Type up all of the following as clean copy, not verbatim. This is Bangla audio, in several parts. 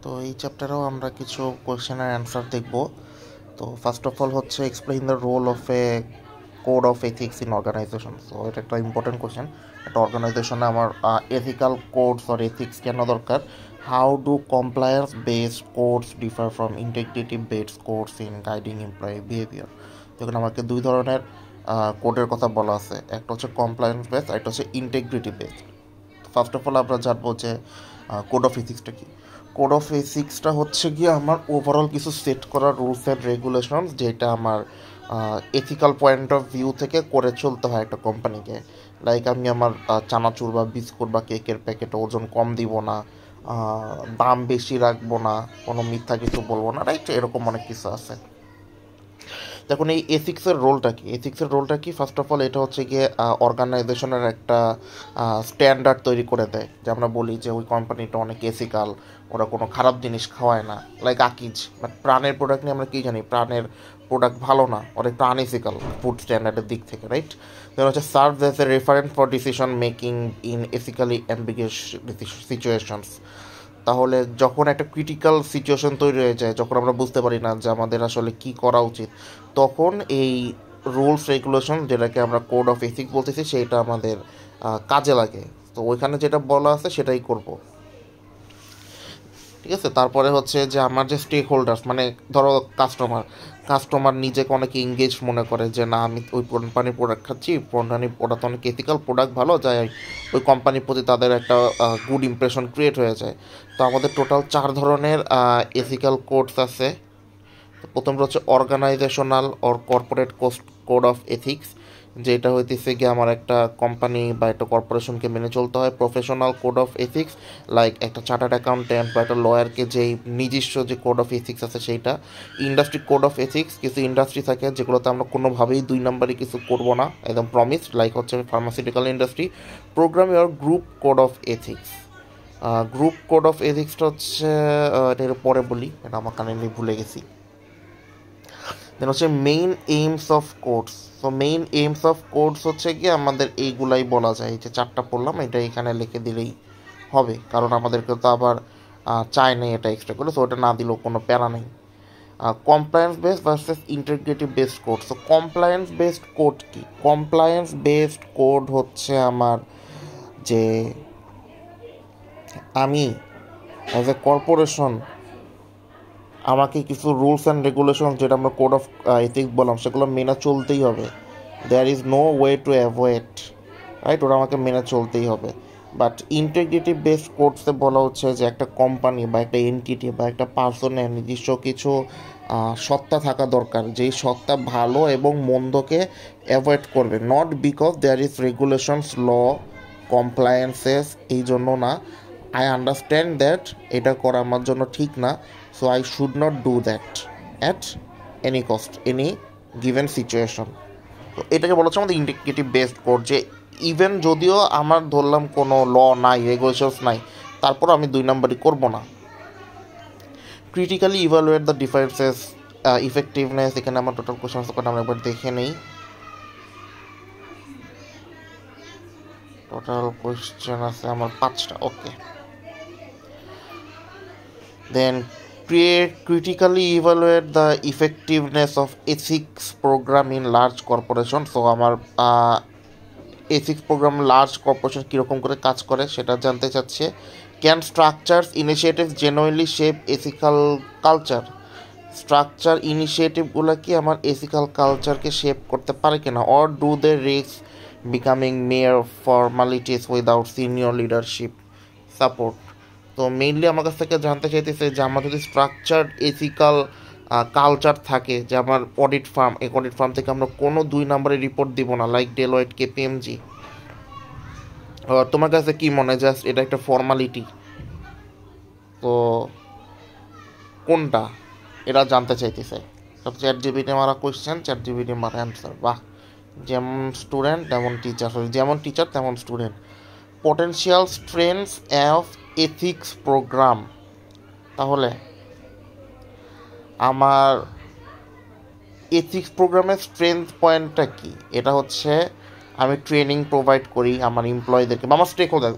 তো এই চ্যাপ্টারেও আমরা কিছু কোয়েশ্চেনের অ্যান্সার দেখব। তো ফার্স্ট অফ অল হচ্ছে explain the role of a code of ethics in organisation. So এটা একটা ইম্পর্টেন্ট কোয়েশ্চেন। একটা অর্গানাইজেশনে আমার এথিক্যাল কোডস অর এথিক্স কেন দরকার? How do compliance based codes differ from integrity based codes in guiding employee behaviour? যখন আমাকে দুই ধরনের কোডের কথা বলা আছে, একটা হচ্ছে কমপ্লায়েন্স বেসড, একটা হচ্ছে integrity based. First of all আমরা জানবো যে কোড অফ এথিক্সটা কি। কোড অফ এথিক্সটা হচ্ছে গিয়ে আমার ওভারঅল কিছু সেট করা রুলস অ্যান্ড রেগুলেশনস, যেটা আমার এথিক্যাল পয়েন্ট অফ ভিউ থেকে করে চলতে হয় একটা কোম্পানিকে। লাইক আমি আমার চানাচুর বা বিস্কুট বা কেকের প্যাকেটে ওজন কম দিব না, দাম বেশি রাখবো না, কোনো মিথ্যা কিছু বলবো না, রাইট? এরকম অনেক কিছু আছে। দেখুন এই এথিক্সের রোলটা কি? এথিক্সের রোলটা কি? ফার্স্ট অফ অল এটা হচ্ছে গিয়ে অর্গানাইজেশনের একটা স্ট্যান্ডার্ড তৈরি করে দেয়, যে আমরা বলি যে ওই কোম্পানিটা অনেক এথিক্যাল, ওরা কোনো খারাপ জিনিস খাওয়ায় না, লাইক আকিজ। বাট প্রাণের প্রোডাক্ট নিয়ে আমরা কী জানি? প্রাণের প্রোডাক্ট ভালো না, অনেকটা আনএথিক্যাল ফুড স্ট্যান্ডার্ডের দিক থেকে, রাইট? দেন হচ্ছে serve as a reference for decision making in ethically ambiguous situations. তাহলে যখন একটা ক্রিটিক্যাল সিচুয়েশন তৈরি হয়ে যায়, যখন আমরা বুঝতে পারি না যে আমাদের আসলে কি করা উচিত, তখন এই রুলস রেগুলেশন, যেটাকে আমরা কোড অফ এথিক্স বলতেছি, সেইটা আমাদের কাজে লাগে। তো ওইখানে যেটা বলা আছে সেটাই করব, ঠিক আছে? তারপরে হচ্ছে যে আমার যে স্টেক হোল্ডার্স, মানে ধরো কাস্টমার নিজেকে অনেক এঙ্গেজ মনে করে যে না, আমি ওই কোম্পানির প্রোডাক্ট খাচ্ছি, ওটা তো অনেক এথিক্যাল প্রোডাক্ট, ভালো যায়, ওই কোম্পানির প্রতি তাদের একটা গুড ইমপ্রেশন ক্রিয়েট হয়ে যায়। তো আমাদের টোটাল 4 ধরনের এথিক্যাল কোডস আছে। প্রথমটা হচ্ছে organisational or corporate code of ethics, যেটা হইতেছে গিয়ে আমার একটা কোম্পানি বা একটা কর্পোরেশনকে মেনে চলতে হয়। Professional code of ethics, like একটা চার্টার্ড অ্যাকাউন্ট্যান্ট বা একটা লয়ারকে যেই নিজস্ব যে কোড অফ এথিক্স আছে সেইটা। ইন্ডাস্ট্রি কোড অফ এথিক্স, কিছু ইন্ডাস্ট্রি থাকে যেগুলোতে আমরা কোনোভাবেই 2 নম্বরে কিছু করবো না, একদম প্রমিস, লাইক হচ্ছে pharmaceutical industry. Program your group code of ethics. Group code of এথিক্সটা হচ্ছে এটার পরে বলি, এটা আমার কানে ভুলে গেছি। দেন হচ্ছে মেইন এইমস অফ কোডস। তো মেইন এইমস অফ কোডস হচ্ছে গিয়ে আমাদের এইগুলাই বলা যায়, যে 4টা পড়লাম, এটা এখানে লিখে দিলেই হবে, কারণ আমাদেরকে তো আবার চায় নেই এটা এক্সট্রা করে, তো ওটা না দিলেও কোনো প্যারা নেই। Compliance based versus integrity based code. So compliance based code কি? কমপ্লায়েন্স বেসড কোড হচ্ছে আমার যে আমি অ্যাজ এ কর্পোরেশন আমাকে কিছু রুলস অ্যান্ড রেগুলেশন, যেটা আমরা কোড অফ এথিক্স বললাম, সেগুলো মেনে চলতেই হবে। There is no way to avoid, right? ওরা আমাকে মেনে চলতেই হবে। বাট ইন্টিগ্রিটি বেসড কোডসে বলা হচ্ছে যে একটা কোম্পানি বা একটা এন্টিটি বা একটা পার্সনের নিজস্ব কিছু সত্তা থাকা দরকার, যেই সত্তা ভালো এবং মন্দকে অ্যাভয়েড করবে, not because there is regulations, law, compliances, এই জন্য না। আই আন্ডারস্ট্যান্ড দ্যাট এটা করা আমার জন্য ঠিক না, so I should not do that at any cost, any given situation. তো এটাকে বলা হচ্ছে আমাদের ইন্টিগ্রিটি বেসড কোড, যে ইভেন যদিও আমার ধরলাম কোনো ল নাই, রেগুলেশনস নাই, তারপর আমি 2 নম্বরই করবো না। Critically evaluate the differences, effectiveness. এখানে আমার টোটাল কোয়েশ্চন আছে, আমরা একবার দেখে নেই। টোটাল কোয়েশ্চেন আছে আমার 5টা, ওকে। দেন critically evaluate the effectiveness of ethics program in large corporation. So আমার এথিক্স প্রোগ্রাম লার্জ কর্পোরেশন কীরকম করে কাজ করে সেটা জানতে চাচ্ছে। Can structures initiative genuinely shape ethical culture? Structure ইনিশিয়েটিভগুলো কি আমার এথিক্যাল কালচারকে শেপ করতে পারে কিনা? Or do they risk becoming mere formalities without senior leadership support? তো মেইনলি আমার কাছ থেকে জানতে চাইতেছে যে আমার যদি স্ট্রাকচার্ড এথিক্যাল কালচার থাকে, যে আমার এই অডিট ফার্ম থেকে আমরা কোনো 2 নম্বরে রিপোর্ট দিব না, লাইক ডেলয়েট, কেপিএমজি, তোমার কাছে কি মনে হয় জাস্ট এটা একটা ফর্মালিটি? তো কোনটা এরা জানতে চাইতেছে। সব চ্যাট মারা কোয়েশ্চেন, চ্যাট মারা অ্যান্সার। বাহ, যেমন স্টুডেন্ট তেমন টিচার, যেমন টিচার তেমন student. Potential strengths of ethics programme. তাহলে আমার এথিক্স প্রোগ্রামের স্ট্রেংথ পয়েন্টটা কি? এটা হচ্ছে আমি ট্রেনিং প্রোভাইড করি আমার এমপ্লয়ীদেরকে বা আমার স্টেক হোল্ডার।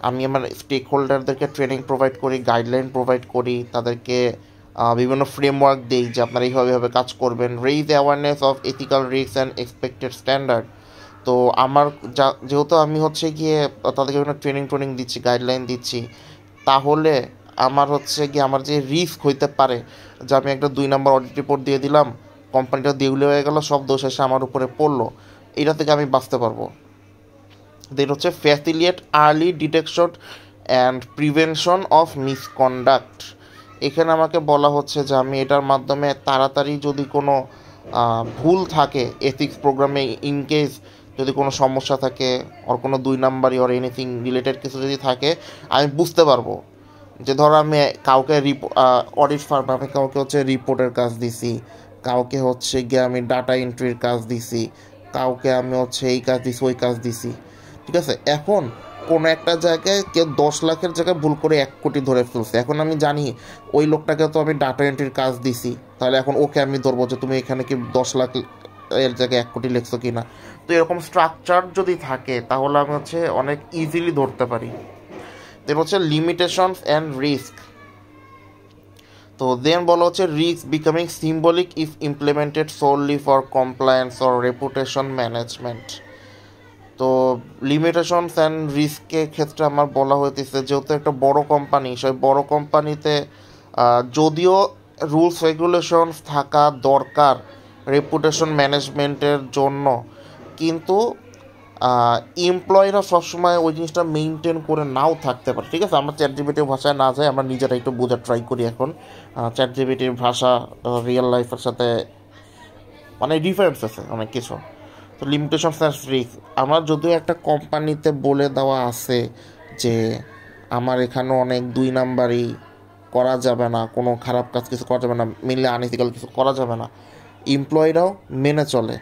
আমি আমার স্টেক হোল্ডারদেরকে ট্রেনিং প্রোভাইড করি, গাইডলাইন প্রোভাইড করি, তাদেরকে বিভিন্ন ফ্রেমওয়ার্ক দিই যে আপনারা এইভাবে কাজ করবেন, raise awareness of ethical risk and expected standard. তো আমার যেহেতু আমি হচ্ছে গিয়ে তাদেরকে বিভিন্ন ট্রেনিং দিচ্ছি, গাইডলাইন দিচ্ছি, তাহলে আমার হচ্ছে গিয়ে আমার যে রিস্ক হইতে পারে যে আমি একটা 2 নম্বর অডিট রিপোর্ট দিয়ে দিলাম, কোম্পানিটা দেউলে হয়ে গেল, সব দোষ এসে আমার উপরে পড়লো, এটা থেকে আমি বাঁচতে পারবো। দেন হচ্ছে ফ্যাসিলিয়েট early detection and prevention of misconduct. এখানে আমাকে বলা হচ্ছে যে আমি এটার মাধ্যমে তাড়াতাড়ি যদি কোনো ভুল থাকে এথিক্স প্রোগ্রামে, ইনকেস যদি কোনো সমস্যা থাকে ওর কোনো 2 নাম্বারই ওর এনিথিং রিলেটেড কিছু যদি থাকে, আমি বুঝতে পারবো যে ধরো আমি কাউকে অডিট ফার্মে আমি কাউকে হচ্ছে রিপোর্টের কাজ দিছি, কাউকে হচ্ছে গিয়ে আমি ডাটা এন্ট্রির কাজ দিছি, কাউকে আমি হচ্ছে এই কাজ দিছি, ওই কাজ দিছি, ঠিক আছে। এখন কোনো একটা জায়গায় কেউ 10 লাখের জায়গায় ভুল করে 1 কোটি ধরে ফেলছে, এখন আমি জানি ওই লোকটাকে তো আমি ডাটা এন্ট্রির কাজ দিছি, তাহলে এখন ওকে আমি ধরবো যে তুমি এখানে কি 10 লাখ এর জায়গায় 1 কোটি লিখছো কি না। তো এরকম স্ট্রাকচার যদি থাকে তাহলে আমি হচ্ছে অনেক ইজিলি ধরতে পারি। দেন হচ্ছে লিমিটেশনস অ্যান্ড রিস্ক। তো দেন বলা হচ্ছে risk becoming symbolic if implemented solely for compliance or reputation management. তো লিমিটেশনস অ্যান্ড রিস্কের ক্ষেত্রে আমার বলা হইতেছে যেহেতু একটা বড় কোম্পানি, সেই বড় কোম্পানিতে যদিও রুলস রেগুলেশনস থাকা দরকার রেপুটেশন ম্যানেজমেন্টের জন্য, কিন্তু এমপ্লয়িরা সবসময় ওই জিনিসটা মেনটেন করে নাও থাকতে পারে, ঠিক আছে। আমরা চ্যাটজিপিটির ভাষায় না যাই, আমরা নিজেরা একটু বোঝার ট্রাই করি। এখন চ্যাটজিপিটির ভাষা রিয়েল লাইফের সাথে মানে ডিফারেন্স আছে অনেক কিছু। তো লিমিটেশনস অ্যান্ড রিস্ক, আমার যদিও একটা কোম্পানিতে বলে দেওয়া আছে যে আমার এখানে অনেক 2 নাম্বারই করা যাবে না, কোনো খারাপ কাজ কিছু করা যাবে না, মেনলি আনইথিক্যাল কিছু করা যাবে না, এমপ্লয়িরাও মেনে চলে,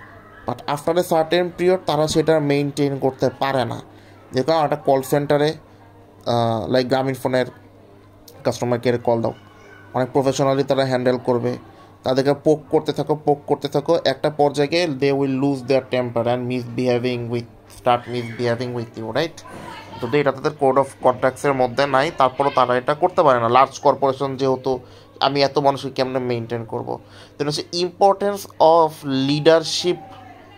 but after a certain period তারা সেটা মেনটেন করতে পারে না। যে কারণে একটা কল সেন্টারে লাইক গ্রামীণ ফোনের কাস্টমার কেয়ারে কল দাও, অনেক প্রফেশনালি তারা হ্যান্ডেল করবে, তাদেরকে পোক করতে থাকো, একটা পর্যায়ে they will lose their temper and start misbehaving with you, right. যদি এটা তাদের কোড অফ কন্ডাক্টসের মধ্যে নাই, তারপরও তারা এটা করতে পারে না। লার্জ কর্পোরেশন যেহেতু, আমি এত মানুষকে কেমনে মেনটেন করবো। দেন হচ্ছে ইম্পর্টেন্স অফ লিডারশিপ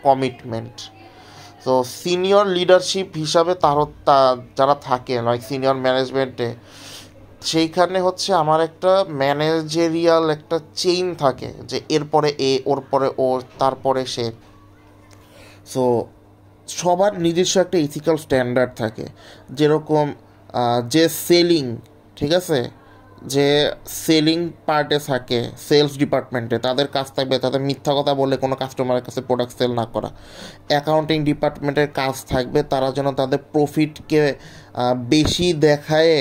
কমিটমেন্ট। তো সিনিয়র লিডারশিপ হিসাবে যারা থাকে লাইক সিনিয়র ম্যানেজমেন্টে, সেইখানে হচ্ছে আমার একটা ম্যানেজেরিয়াল একটা চেইন থাকে যে এরপরে এ, ওর পরে ও, তারপরে সে। সো সবার নিজস্ব একটা ইথিক্যাল স্ট্যান্ডার্ড থাকে, যেরকম যে সেলিং, ঠিক আছে, যে সেলিং পার্টে থাকে, সেলস ডিপার্টমেন্টে তাদের কাজ থাকবে তাদের মিথ্যা কথা বলে কোনো কাস্টমারের কাছে প্রোডাক্ট সেল না করা। অ্যাকাউন্টিং ডিপার্টমেন্টের কাজ থাকবে তারা যেন তাদের প্রফিটকে বেশি দেখায়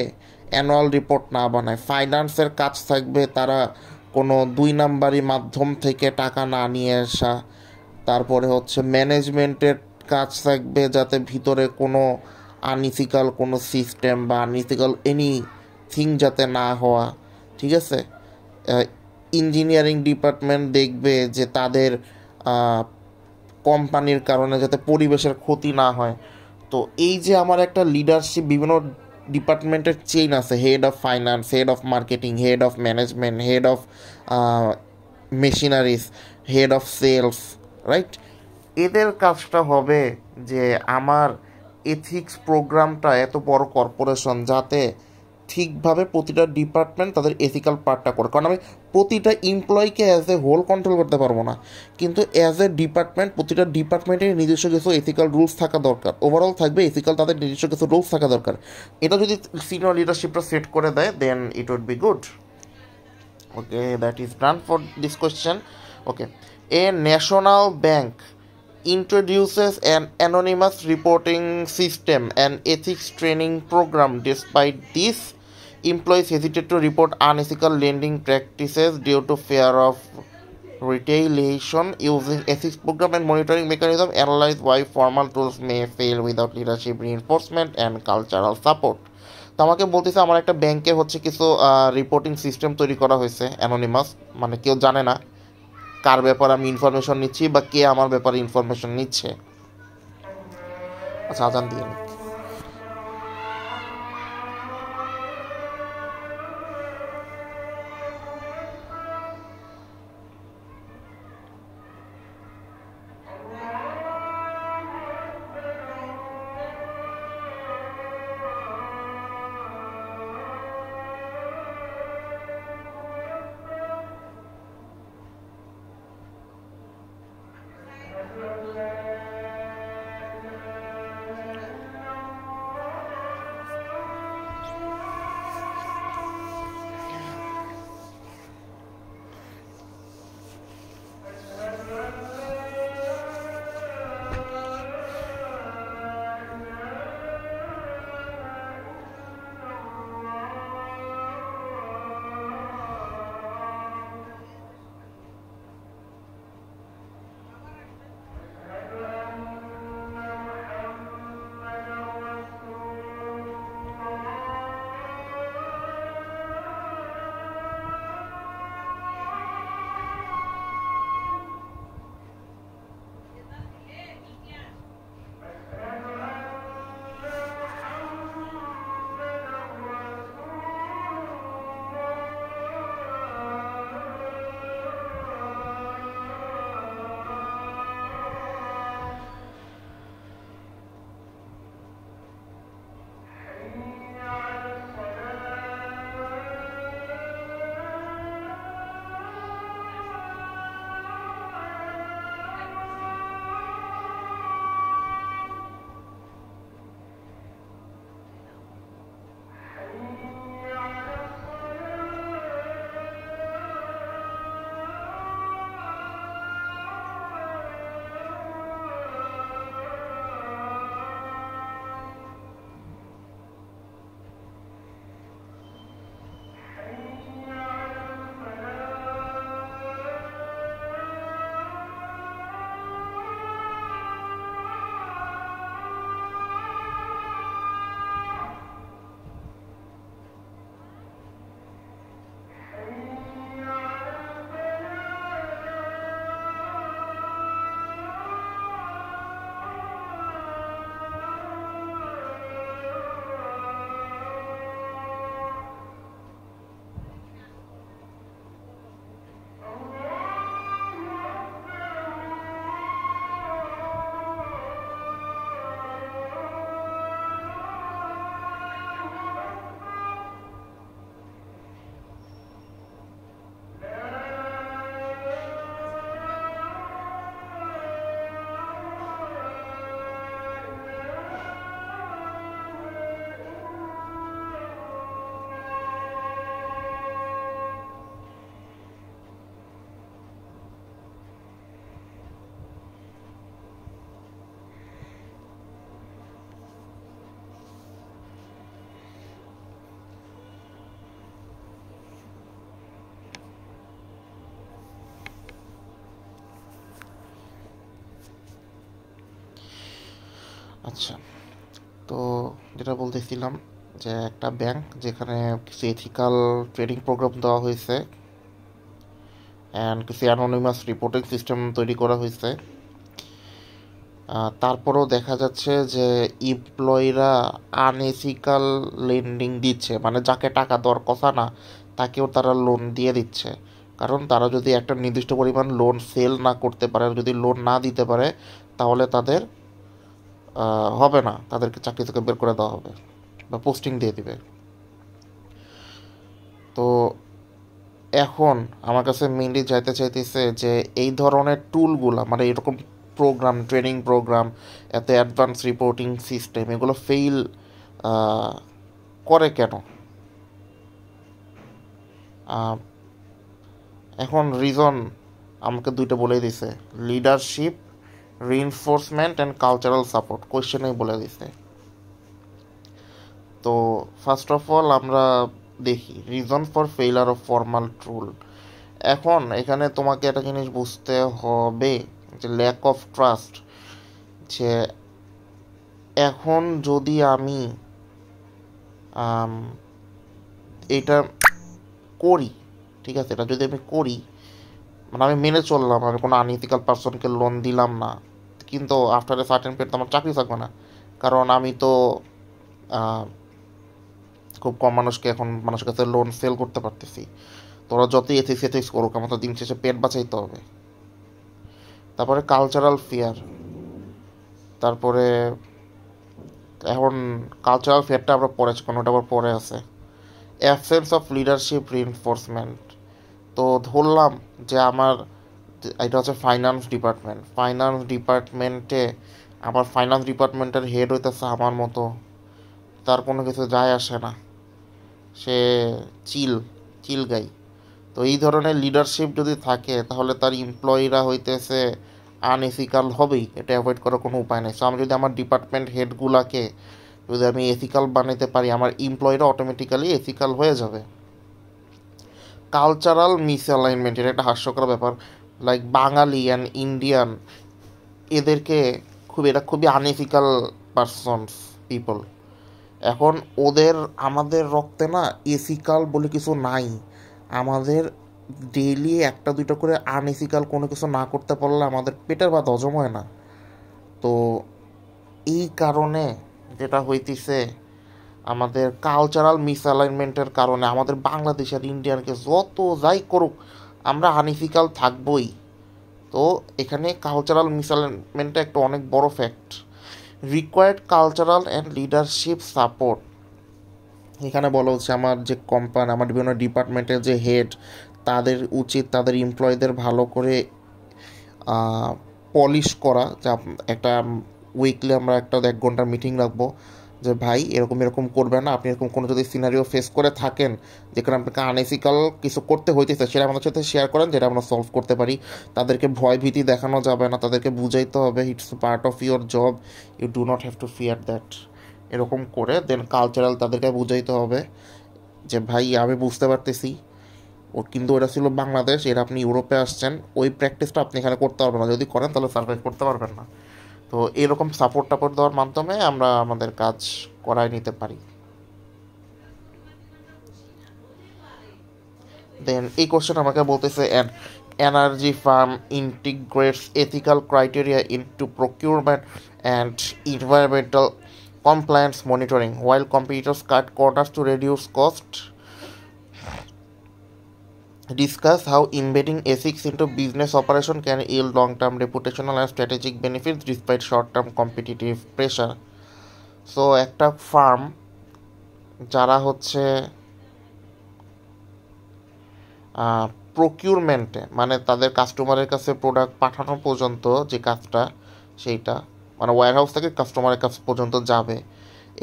অ্যানুয়াল রিপোর্ট না বানায়। ফাইন্যান্সের কাজ থাকবে তারা কোনো 2 নাম্বারি মাধ্যম থেকে টাকা না নিয়ে আসা। তারপরে হচ্ছে ম্যানেজমেন্টের কাজ থাকবে যাতে ভিতরে কোনো আনইথিক্যাল কোনো সিস্টেম বা আনইথিক্যাল এনিথিং যাতে না হওয়া, ঠিক আছে। ইঞ্জিনিয়ারিং ডিপার্টমেন্ট দেখবে যে তাদের কোম্পানির কারণে যাতে পরিবেশের ক্ষতি না হয়। তো এই যে আমার একটা লিডারশিপ বিভিন্ন ডিপার্টমেন্টের চেইন আছে, head of finance, head of marketing, head of management, head of machineries, head of sales, right. এদের কাজটা হবে যে আমার এথিক্স প্রোগ্রামটা এত বড় কর্পোরেশন যাতে ঠিকভাবে প্রতিটা ডিপার্টমেন্ট তাদের এথিক্যাল পার্টটা করে। কারণ আমি প্রতিটা এমপ্লয়িকে অ্যাজ এ হোল কন্ট্রোল করতে পারবো না, কিন্তু অ্যাজ এ ডিপার্টমেন্ট প্রতিটা ডিপার্টমেন্টের নিজস্ব কিছু এথিক্যাল রুলস থাকা দরকার। ওভারঅল থাকবে এথিক্যাল, তাদের নিজস্ব কিছু রুলস থাকা দরকার। এটা যদি সিনিয়র লিডারশিপটা সেট করে দেয় then it would be good. Okay, that is done for this question. Okay, a national bank introduces an anonymous reporting system and ethics training program. Despite this, employees hesitate to report unethical lending practices due to fear of retaliation. Using ethics program and monitoring mechanism, analyze why formal tools may fail without leadership reinforcement and cultural support. তো আমাকে বলতেছে আমার একটা ব্যাংকে হচ্ছে কিছু রিপোর্টিং সিস্টেম তৈরি করা হয়েছে অ্যানোনিমাস, মানে কেউ জানে না কার ব্যাপারে আমি ইনফরমেশন নিচ্ছি বা কে আমার ব্যাপারে ইনফরমেশন নিচ্ছে। আচ্ছা, আজান দিয়ে নিক। আচ্ছা, তো যেটা বলতেছিলাম যে একটা ব্যাংক যেখানে কিছু এথিক্যাল ট্রেডিং প্রোগ্রাম দেওয়া হয়েছে অ্যান্ড কিছু অ্যানোনিমাস রিপোর্টিং সিস্টেম তৈরি করা হয়েছে, তারপরেও দেখা যাচ্ছে যে এমপ্লয়িরা আনএথিক্যাল লেন্ডিং দিচ্ছে, মানে যাকে টাকা দেওয়ার কথা না তাকেও তারা লোন দিয়ে দিচ্ছে। কারণ তারা যদি একটা নির্দিষ্ট পরিমাণ লোন সেল না করতে পারে, যদি লোন না দিতে পারে, তাহলে তাদের হবে না, তাদেরকে চাকরি থেকে বের করে দেওয়া হবে বা পোস্টিং দিয়ে দিবে। তো এখন আমার কাছে মেনলি যাইতে চাইতেছে যে এই ধরনের টুলগুলা, মানে এরকম প্রোগ্রাম, ট্রেনিং প্রোগ্রাম, এত অ্যাডভান্স রিপোর্টিং সিস্টেম, এগুলো ফেইল করে কেন? আহ, এখন রিজন আমাকে দুইটা বলে দিছে, leadership, reinforcement and cultural support, কোয়েশ্চেনেই বলে দিছে। তো ফার্স্ট অফ অল আমরা দেখি reason for failure of formal tool. এখন এখানে তোমাকে একটা জিনিস বুঝতে হবে যে ল্যাক অফ ট্রাস্ট, যে এখন যদি আমি এটা করি, ঠিক আছে, এটা যদি আমি করি, মানে আমি মেনে চললাম, আমি কোনো আনইথিক্যাল পার্সনকে লোন দিলাম না, কিন্তু আফটার এ সার্টেন পিরিয়ড তো আমার চাকরি থাকবে না, কারণ আমি তো খুব কম মানুষকে এখন মানুষের কাছে লোন সেল করতে পারতেছি। তোরা যতই এথিক্স করুক, আমার তো দিন শেষে পেট বাঁচাইতে হবে। তারপরে কালচারাল ফিয়ার, তারপরে এখন কালচারাল ফিয়ারটা আমরা পড়েছি, কোনোটা আবার পরে আছে অ্যাবসেন্স অফ লিডারশিপ রিইনফোর্সমেন্ট। তো ধরলাম যে আমার এটা হচ্ছে ফাইন্যান্স ডিপার্টমেন্টে আমার ফাইন্যান্স ডিপার্টমেন্টের হেড হইতেছে আমার মতো, তার কোনো কিছু যায় আসে না, সে চিল চিল গাই। তো এই ধরনের লিডারশিপ যদি থাকে তাহলে তার এমপ্লয়িরা হইতেছে আনএথিক্যাল হবেই, এটা অ্যাভয়েড করার কোনো উপায় নেই। সো আমি যদি আমার ডিপার্টমেন্ট হেডগুলাকে যদি আমি এথিক্যাল বানাইতে পারি, আমার এমপ্লয়িরা অটোমেটিক্যালি এথিক্যাল হয়ে যাবে। কালচারাল মিসঅ্যালাইনমেন্ট, এটা একটা হাস্যকর ব্যাপার, লাইক বাঙালি অ্যান্ড ইন্ডিয়ান, এদেরকে এটা খুবই আনএথিক্যাল পারসনস, পিপল। এখন ওদের আমাদের রক্তে না এথিক্যাল বলে কিছু নাই। আমাদের ডেইলি একটা দুইটা করে আনএথিক্যাল কোনো কিছু না করতে পারলে আমাদের পেটের ভাত হজম হয় না। তো এই কারণে যেটা হইতেছে, আমাদের কালচারাল মিসঅ্যালাইনমেন্টের কারণে আমাদের বাংলাদেশ আর ইন্ডিয়ানকে যত যাই করুক আমরা আনইথিক্যাল থাকবই। তো এখানে কালচারাল মিসঅ্যালাইনমেন্টটা একটা অনেক বড় fact. Required cultural and leadership support, এখানে বলা হচ্ছে আমার যে কোম্পানি, আমার বিভিন্ন ডিপার্টমেন্টের যে হেড, তাদের উচিত তাদের এমপ্লয়ীদের ভালো করে পলিশ করা। যা একটা উইকলি আমরা একটা 1 ঘন্টার মিটিং রাখবো যে ভাই এরকম এরকম করবে না, আপনি এরকম কোনো যদি সিনারিও ফেস করে থাকেন যেখানে আপনাকে আনএথিক্যাল কিছু করতে হইতেছে, সেটা আমাদের সাথে শেয়ার করেন, যেটা আমরা সলভ করতে পারি। তাদেরকে ভয় ভীতি দেখানো যাবে না, তাদেরকে বুঝাইতে হবে it's part of your job, you do not have to fear that. এরকম করে দেন কালচারাল তাদেরকে বুঝাইতে হবে যে ভাই আমি বুঝতে পারতেছি ও, কিন্তু ওটা ছিল বাংলাদেশ, এর আপনি ইউরোপে আসছেন, ওই প্র্যাকটিসটা আপনি এখানে করতে পারবেন না, যদি করেন তাহলে সার্ভাইভ করতে পারবেন না। তো এরকম সাপোর্ট টাপোর্ট দেওয়ার মাধ্যমে আমরা আমাদের কাজ করাই নিতে পারি। দেন এই কোশ্চেন আমাকে বলতেছে energy farm ইন্টিগ্রেটস ethical criteria into procurement and environmental compliance monitoring while competitors cut corners to reduce cost. Discuss how embedding ethics into business operation can yield long-term reputational and strategic benefits despite short-term competitive pressure. So একটা ফার্ম যারা হচ্ছে প্রকিউরমেন্টে, মানে তাদের কাস্টমারের কাছে প্রোডাক্ট পাঠানো পর্যন্ত যে কাজটা, সেইটা মানে ওয়্যারহাউস থেকে কাস্টমারের কাছ পর্যন্ত যাবে,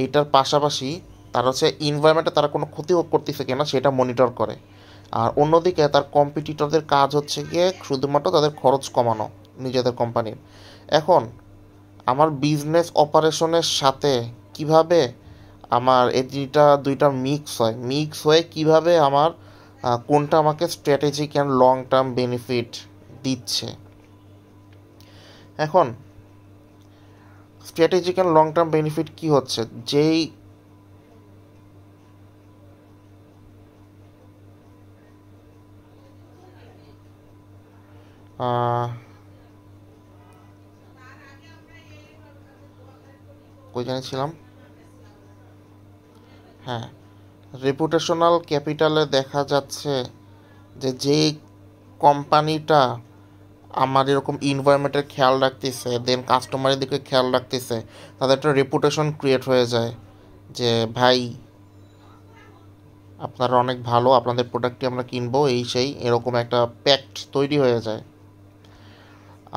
এইটার পাশাপাশি তারা হচ্ছে এনভায়রনমেন্টে তারা কোনো ক্ষতি করতেছে কিনা সেটা মনিটর করে। আর অন্যদিকে তার কম্পিটিটরদের কাজ হচ্ছে গিয়ে শুধুমাত্র তাদের খরচ কমানো নিজেদের কোম্পানির। এখন আমার বিজনেস অপারেশনের সাথে কিভাবে আমার এই দুইটা মিক্স হয়ে কিভাবে আমার কোনটা আমাকে strategic and long term benefit দিচ্ছে। এখন strategic and long term benefit কী হচ্ছে, যেই কই জানিয়েছিলাম, হ্যাঁ, রেপুটেশনাল ক্যাপিটালে দেখা যাচ্ছে যে যেই কোম্পানিটা আমার এরকম এনভায়রনমেন্টের খেয়াল রাখতেছে, দেন কাস্টমারের দিকে খেয়াল রাখতেছে, তাদের একটা রেপুটেশন ক্রিয়েট হয়ে যায় যে ভাই আপনারা অনেক ভালো, আপনাদের প্রোডাক্টটি আমরা কিনবো, এই সেই এরকম একটা প্যাক্ট তৈরি হয়ে যায়।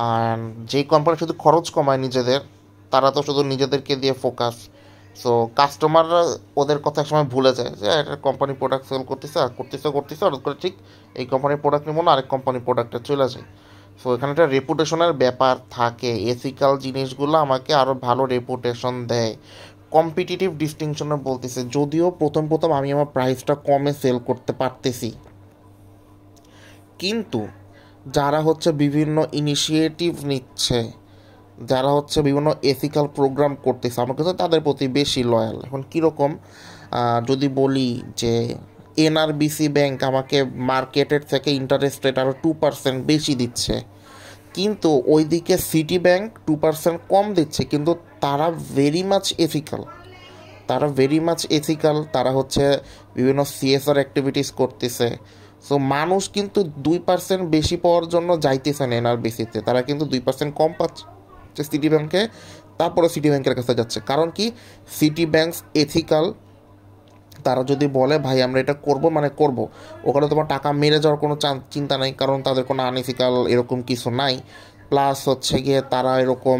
আর যেই কোম্পানি শুধু খরচ কমায় নিজেদের, তারা তো শুধু নিজেদেরকে দিয়ে ফোকাস, সো কাস্টমাররা ওদের কথা একসময় ভুলে যায় যে একটা কোম্পানি প্রোডাক্ট সেল করতেছে আর করতেছে হঠাৎ করে ঠিক এই কোম্পানির প্রোডাক্ট নেবো না, আরেক কোম্পানির প্রোডাক্টে চলে যায়। সো এখানে একটা রেপুটেশনের ব্যাপার থাকে, এথিক্যাল জিনিসগুলো আমাকে আরও ভালো রেপুটেশন দেয়। কম্পিটিটিভ ডিস্টিংশনে বলতেছে, যদিও প্রথম প্রথম আমি আমার প্রাইসটা কমে সেল করতে পারতেছি, কিন্তু যারা হচ্ছে বিভিন্ন ইনিশিয়েটিভ নিচ্ছে, যারা হচ্ছে বিভিন্ন এথিক্যাল প্রোগ্রাম করতেছে, আমার কাছে তাদের প্রতি বেশি লয়াল। এখন কীরকম, যদি বলি যে এনআরবিসি ব্যাংক আমাকে মার্কেটের থেকে ইন্টারেস্ট রেট আরও 2% বেশি দিচ্ছে, কিন্তু ওইদিকে সিটি ব্যাংক 2% কম দিচ্ছে, কিন্তু তারা ভেরি মাচ এথিক্যাল, তারা হচ্ছে বিভিন্ন সিএসআর অ্যাক্টিভিটিস করতেছে। সো মানুষ কিন্তু 2% বেশি পাওয়ার জন্য যাইতেছে না এনআরবিসিতে, তারা কিন্তু 2% কম পাচ্ছে সিটি ব্যাংকে, তারপরে সিটি ব্যাংকের কাছে যাচ্ছে। কারণ কি, সিটি ব্যাংক এথিক্যাল, তারা যদি বলে ভাই আমরা এটা করব মানে করব, ওখানে তোমার টাকা মেরে যাওয়ার কোনো চিন্তা নাই, কারণ তাদের কোনো আনএথিক্যাল এরকম কিছু নাই। প্লাস হচ্ছে গিয়ে তারা এরকম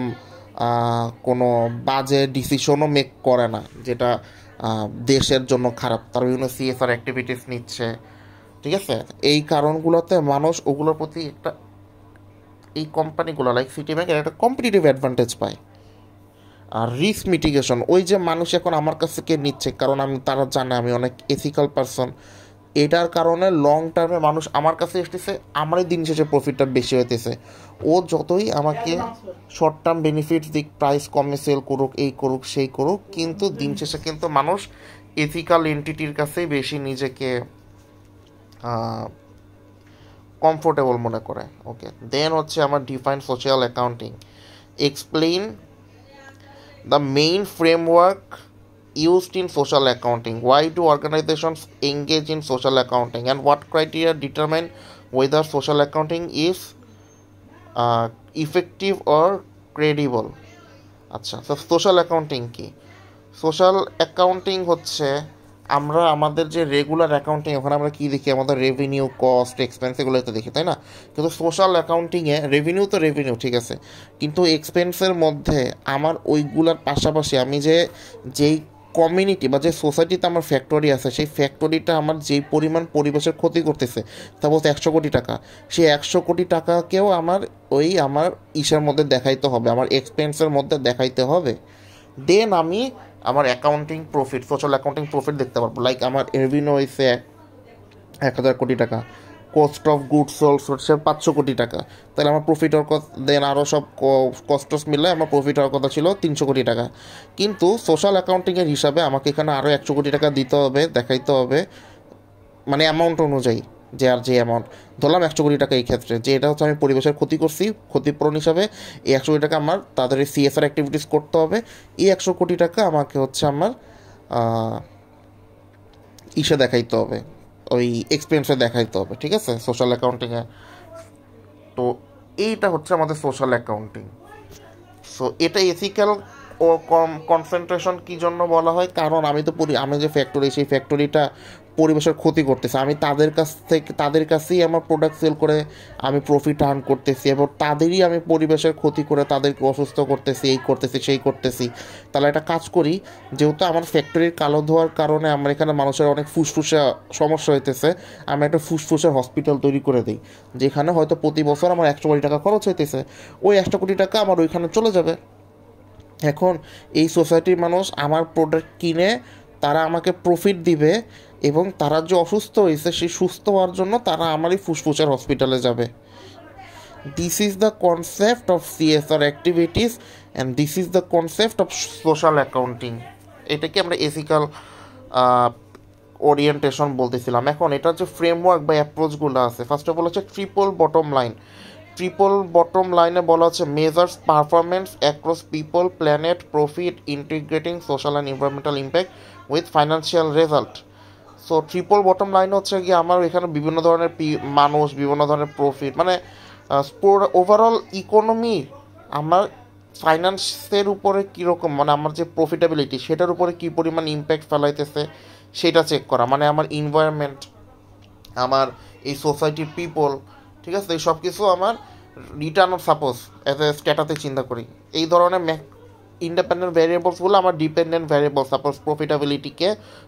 কোনো বাজে ডিসিশনও মেক করে না যেটা দেশের জন্য খারাপ। তারা বিভিন্ন সিএসআর অ্যাক্টিভিটিস নিচ্ছে, ঠিক আছে। এই কারণগুলোতে মানুষ ওগুলোর প্রতি একটা, এই কোম্পানিগুলো লাইক সিটি ব্যাংকের একটা কম্পিটিটিভ অ্যাডভান্টেজ পায়। আর রিস্ক মিটিগেশন, ওই যে মানুষ এখন আমার কাছ থেকে নিচ্ছে কারণ তারা জানে আমি অনেক এথিক্যাল পারসন, এটার কারণে লং টার্মে মানুষ আমার কাছে এসতেছে, আমারই দিন শেষে প্রফিটটা বেশি হইতেছে। ও যতই আমাকে শর্ট টার্ম বেনিফিটস দিক, প্রাইস কমে সেল করুক, এই করুক সেই করুক, কিন্তু দিন শেষে কিন্তু মানুষ এথিক্যাল এন্টিটির কাছেই বেশি নিজেকে কমফোর্টেবল মনে করে। ওকে, দেন হচ্ছে আমার define social accounting. Explain the main framework used in social accounting. Why do organizations engage in social accounting, and what criteria determine whether social accounting is effective or credible? আচ্ছা, তো সোশ্যাল অ্যাকাউন্টিং কি? সোশ্যাল অ্যাকাউন্টিং হচ্ছে আমরা আমাদের যে রেগুলার অ্যাকাউন্টিং, ওখানে আমরা কী দেখি, আমাদের রেভিনিউ, কস্ট, এক্সপেন্স এগুলো তো দেখি, তাই না? কিন্তু সোশ্যাল অ্যাকাউন্টিংয়ে রেভিনিউ তো রেভিনিউ, ঠিক আছে, কিন্তু এক্সপেন্সের মধ্যে আমার ওইগুলোর পাশাপাশি আমি যেই কমিউনিটি বা যে সোসাইটিতে আমার ফ্যাক্টরি আছে, সেই ফ্যাক্টরিটা আমার যেই পরিমাণ পরিবেশের ক্ষতি করতেছে, সাপোজ 100 কোটি টাকা, সেই 100 কোটি টাকাকেও আমার আমার ইসের মধ্যে দেখাইতে হবে, আমার এক্সপেন্সের মধ্যে দেখাইতে হবে। দেন আমি আমার accounting profit, social accounting profit দেখতে পারবো। লাইক আমার রেভিনিউ হয়েছে 1000 কোটি টাকা, কস্ট অফ গুডস সোল্ড হচ্ছে 500 কোটি টাকা, তাহলে আমার প্রফিট হওয়ার কথা, দেন আরও সব কস্ট মিলে আমার প্রফিট হওয়ার কথা ছিল 300 কোটি টাকা। কিন্তু সোশ্যাল অ্যাকাউন্টিংয়ের হিসাবে আমাকে এখানে আরও 100 কোটি টাকা দিতে হবে, দেখাইতে হবে, মানে অ্যামাউন্ট অনুযায়ী, যে আর যে অ্যামাউন্ট ধরলাম 100 কোটি টাকা, এই ক্ষেত্রে যে এটা হচ্ছে আমি পরিবেশের ক্ষতি করছি, ক্ষতিপূরণ হিসাবে এই 100 কোটি টাকা আমার তাদের এই সিএসআর অ্যাক্টিভিটিস করতে হবে। এই 100 কোটি টাকা আমাকে হচ্ছে আমার ইসে দেখাইতে হবে, ওই এক্সপেন্সে দেখাইতে হবে, ঠিক আছে, সোশ্যাল অ্যাকাউন্টিংয়ে। তো এইটা হচ্ছে আমাদের সোশ্যাল অ্যাকাউন্টিং। সো এটা এথিক্যাল ও কনসেন্ট্রেশন কী জন্য বলা হয়, কারণ আমি যে ফ্যাক্টরি, সেই ফ্যাক্টরিটা পরিবেশের ক্ষতি করতেছে, আমি তাদের কাছেই আমার প্রোডাক্ট সেল করে আমি প্রফিট আর্ন করতেছি, এবং তাদেরই আমি পরিবেশের ক্ষতি করে তাদেরকে অসুস্থ করতেছি, এই করতেছি সেই করতেছি। তাহলে একটা কাজ করি, যেহেতু আমার ফ্যাক্টরির কালো ধোয়ার কারণে আমার এখানে মানুষের অনেক ফুসফুসে সমস্যা হইতেছে, আমি একটা ফুসফুসের হসপিটাল তৈরি করে দিই, যেখানে হয়তো প্রতি বছর আমার 100 কোটি টাকা খরচ হইতেছে, ওই 100 কোটি টাকা আমার ওইখানে চলে যাবে। এখন এই সোসাইটির মানুষ আমার প্রোডাক্ট কিনে তারা আমাকে প্রফিট দিবে, এবং তারা যে অসুস্থ হয়েছে সেই সুস্থ হওয়ার জন্য তারা আমারই ফুসফুসের হসপিটালে যাবে। This is the concept of CSR activities and this is the concept of social accounting. এটাকে আমরা এথিক্যাল ওরিয়েন্টেশন বলতেছিলাম। এখন এটার যে ফ্রেমওয়ার্ক বা অ্যাপ্রোচগুলো আছে, ফার্স্ট অফ অল হচ্ছে triple bottom line. Triple bottom লাইনে বলা হচ্ছে measures performance across people, planet, profit, integrating social and environmental impact with financial result. So triple bottom line হচ্ছে কি আমার এখানে বিভিন্ন ধরনের মানুষ, বিভিন্ন ধরনের প্রফিট, মানে ওভারঅল ইকোনমি আমার ফাইন্যান্সের উপরে কীরকম, মানে আমার যে প্রফিটেবিলিটি সেটার উপরে কী পরিমাণ ইম্প্যাক্ট ফেলাইতেছে সেটা চেক করা, মানে আমার ইনভায়রনমেন্ট, আমার এই সোসাইটির পিপল, ঠিক আছে, এই সব কিছু আমার return of suppose as a স্ট্যাটাতে চিন্তা করি। এই ধরনের ইন্ডিপেন্ডেন্ট ভ্যারিয়েবলসগুলো আমার ডিপেন্ডেন্ট ভ্যারিয়েবল, সাপোজ প্রফিটেবিলিটিকে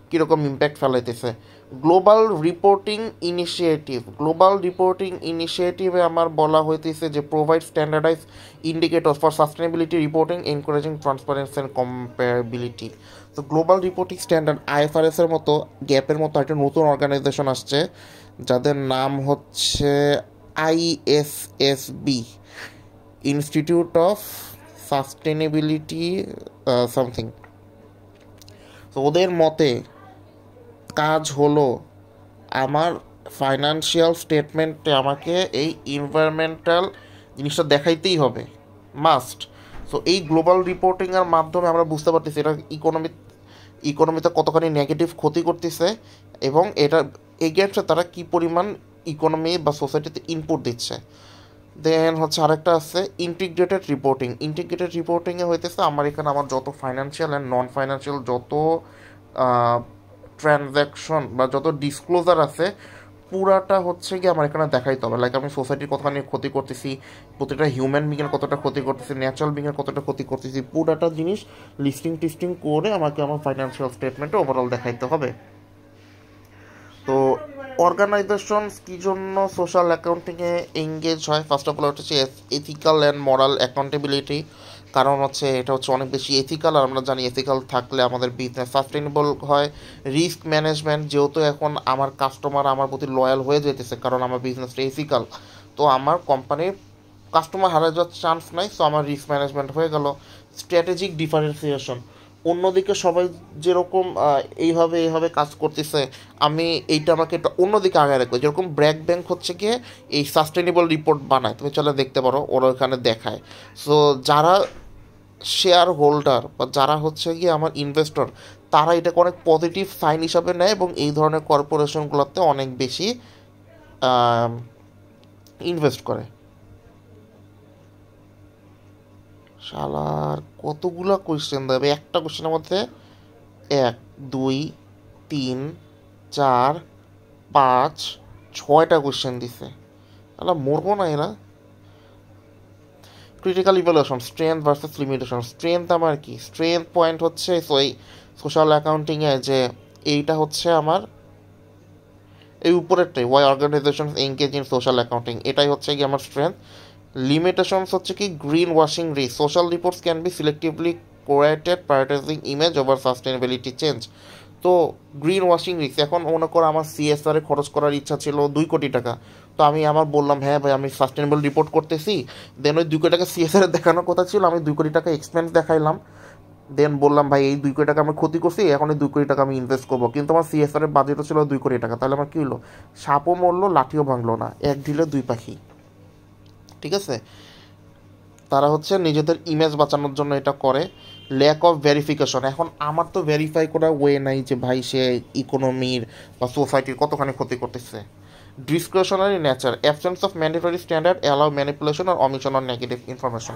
কীরকম ইম্প্যাক্ট ফেলাইতেছে। Global reporting initiative, global reporting ইনিশিয়েটিভে আমার বলা হইতেছে যে provide standardize indicator for sustainability reporting encouraging transparency and comparability. তো গ্লোবাল রিপোর্টিং স্ট্যান্ডার্ড আইএফআরএসের মতো, গ্যাপের মতো একটা নতুন অর্গানাইজেশন আসছে যাদের নাম হচ্ছে ISSB, institute of sustainability something. তো ওদের মতে কাজ হলো আমার ফাইন্যান্সিয়াল স্টেটমেন্টে আমাকে এই এনভায়রনমেন্টাল জিনিসটা দেখাইতেই হবে, মাস্ট। সো এই গ্লোবাল রিপোর্টিংয়ের মাধ্যমে আমরা বুঝতে পারতেছি এটা ইকোনমিতে কতখানি নেগেটিভ ক্ষতি করতেছে এবং এটা এগেনস্টে তারা কী পরিমাণ ইকোনমি বা সোসাইটিতে ইনপুট দিচ্ছে। দেন হচ্ছে আরেকটা আছে ইন্টিগ্রেটেড রিপোর্টিং। ইন্টিগ্রেটেড রিপোর্টিংয়ে হইতেছে আমার এখানে আমার যত ফাইন্যান্সিয়াল অ্যান্ড নন ফাইন্যান্সিয়াল যত ট্রানজ্যাকশন বা যত ডিসক্লোজার আছে পুরাটা হচ্ছে কি আমার এখানে দেখাইতে হবে। লাইক আমি সোসাইটির কতখানি ক্ষতি করতেছি, প্রতিটা হিউম্যান বিংয়ের কতটা ক্ষতি করতেছি, ন্যাচারাল বিংয়ের কতটা ক্ষতি করতেছি, পুরাটা জিনিস লিস্টিং টিস্টিং করে আমাকে আমার ফাইন্যান্সিয়াল স্টেটমেন্টে ওভারঅল দেখাইতে হবে। তো অর্গানাইজেশনস কী জন্য সোশ্যাল অ্যাকাউন্টিংয়ে এঙ্গেজ হয়? ফার্স্ট অফ অল হচ্ছে এথিক্যাল অ্যান্ড মরাল অ্যাকাউন্টেবিলিটি। কারণ হচ্ছে এটা হচ্ছে অনেক বেশি এথিক্যাল, আর আমরা জানি এথিক্যাল থাকলে আমাদের বিজনেস সাস্টেনেবল হয়। রিস্ক ম্যানেজমেন্ট, যেহেতু এখন আমার কাস্টমার আমার প্রতি লয়াল হয়ে যেতেছে কারণ আমার বিজনেসটা এথিক্যাল, তো আমার কোম্পানির কাস্টমার হারিয়ে যাওয়ার চান্স নাই, সো আমার রিস্ক ম্যানেজমেন্ট হয়ে গেল। স্ট্র্যাটেজিক ডিফারেন্সিয়েশন, অন্যদিকে সবাই যেরকম এইভাবে কাজ করতেছে, আমি এইটা আমাকে একটা অন্যদিকে আগে রাখবো। যেরকম ব্র্যাক ব্যাংক হচ্ছে গিয়ে এই সাস্টেনেবল রিপোর্ট বানায়, তুমি চলে দেখতে পারো, ওরা ওখানে দেখায়। সো যারা শেয়ার হোল্ডার বা যারা হচ্ছে গিয়ে আমার ইনভেস্টর, তারা এটাকে অনেক পজিটিভ সাইন হিসাবে নেয় এবং এই ধরনের কর্পোরেশনগুলোতে অনেক বেশি ইনভেস্ট করে। শালার কতগুলো কোয়েশ্চেন দেবে একটা কোয়েশ্চেনের মধ্যে? 1 2 3 4 5 6টা কোয়েশ্চেন দিছে। তাহলে মরবো না এরা। Critical evaluation, strength versus limitation. Strength আমার কি? স্ট্রেংথ পয়েন্ট হচ্ছে এই সোশ্যাল অ্যাকাউন্টিংয়ে যে এইটা হচ্ছে আমার এই উপরেরটাই, why organization engage in social accounting, এটাই হচ্ছে কি আমার স্ট্রেংথ। লিমিটেশনস হচ্ছে কি green washing risk, social reports can be selectively curated prioritizing image over sustainability change. তো গ্রিন ওয়াশিং রিস্ক, এখন মনে করো আমার সিএসআরে খরচ করার ইচ্ছা ছিল 2 কোটি টাকা, তো আমি আমার বললাম হ্যাঁ ভাই আমি সাস্টেনেবল রিপোর্ট করতেছি, দেন ওই 2 কোটি টাকা সিএসআরে দেখানোর কথা ছিল, আমি 2 কোটি টাকা এক্সপেন্স দেখাইলাম, দেন বললাম ভাই এই 2 কোটি টাকা আমি ক্ষতি করছি, এখন এই 2 কোটি টাকা আমি ইনভেস্ট করবো, কিন্তু আমার সিএসআরের বাজেটও ছিল 2 কোটি টাকা। তাহলে আমার কী হলো? সাপও মরলো লাঠিও ভাঙলো না, এক ঢিলে 2 পাখি। ঠিক আছে, তারা হচ্ছে নিজেদের ইমেজ বাঁচানোর জন্য এটা করে। ল্যাক অফ ভেরিফিকেশন, এখন আমার তো ভেরিফাই করার ওয়ে নাই যে ভাই সে ইকোনমির বা সোসাইটির কতখানি ক্ষতি করতেছে। Discretionary nature, absence of mandatory standard allow manipulation আর অমিশন অর নেগেটিভ ইনফরমেশন।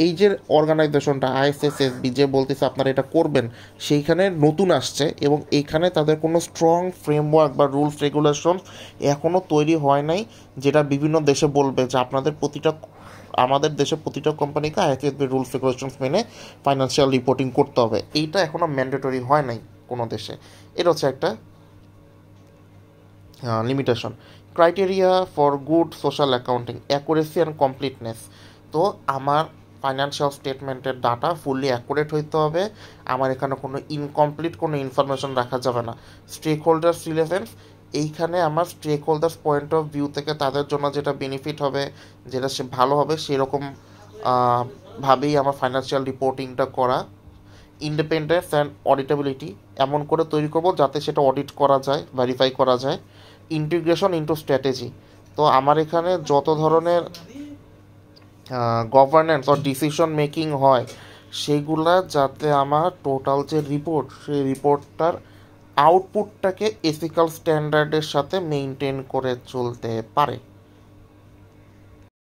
এই যে অর্গানাইজেশনটা আইএসএসবি যে বলতেছে আপনারা এটা করবেন, সেইখানে নতুন আসছে এবং এইখানে তাদের কোনো স্ট্রং ফ্রেমওয়ার্ক বা রুলস রেগুলেশন এখনও তৈরি হয় নাই, যেটা বিভিন্ন দেশে বলবে যে আপনাদের আমাদের দেশে প্রতিটা কোম্পানিকে আইএসএসবি রুলস রেগুলেশনস মেনে ফাইন্যান্সিয়াল রিপোর্টিং করতে হবে, এইটা এখনও ম্যান্ডেটরি হয় নাই কোনো দেশে। এটা হচ্ছে একটা limitation. Criteria for good social accounting, accuracy and completeness. তো আমার ফাইন্যান্সিয়াল স্টেটমেন্টের ডাটা ফুললি অ্যাকুরেট হইতে হবে, আমার এখানে কোনো ইনকমপ্লিট কোনো ইনফরমেশন রাখা যাবে না। স্টেক হোল্ডার্স রিলেভেন্স, এইখানে আমার stakeholders point of view থেকে তাদের জন্য যেটা বেনিফিট হবে, যেটা সে ভালো হবে, সেরকম ভাবেই আমার ফাইন্যান্সিয়াল রিপোর্টিংটা করা। ইন্ডিপেন্ডেন্স অ্যান্ড অডিটেবিলিটি এমন করে তৈরি করবো যাতে সেটা অডিট করা যায়, ভেরিফাই করা যায়। ইন্টিগ্রেশন ইনটু স্ট্র্যাটেজি, তো আমার এখানে যত ধরনের গভর্নেন্স ও ডিসিশন মেকিং হয় সেগুলা যাতে আমার টোটাল যে রিপোর্ট, সেই রিপোর্টটার আউটপুটটাকে এথিক্যাল স্ট্যান্ডার্ডের সাথে মেনটেন করে চলতে পারে।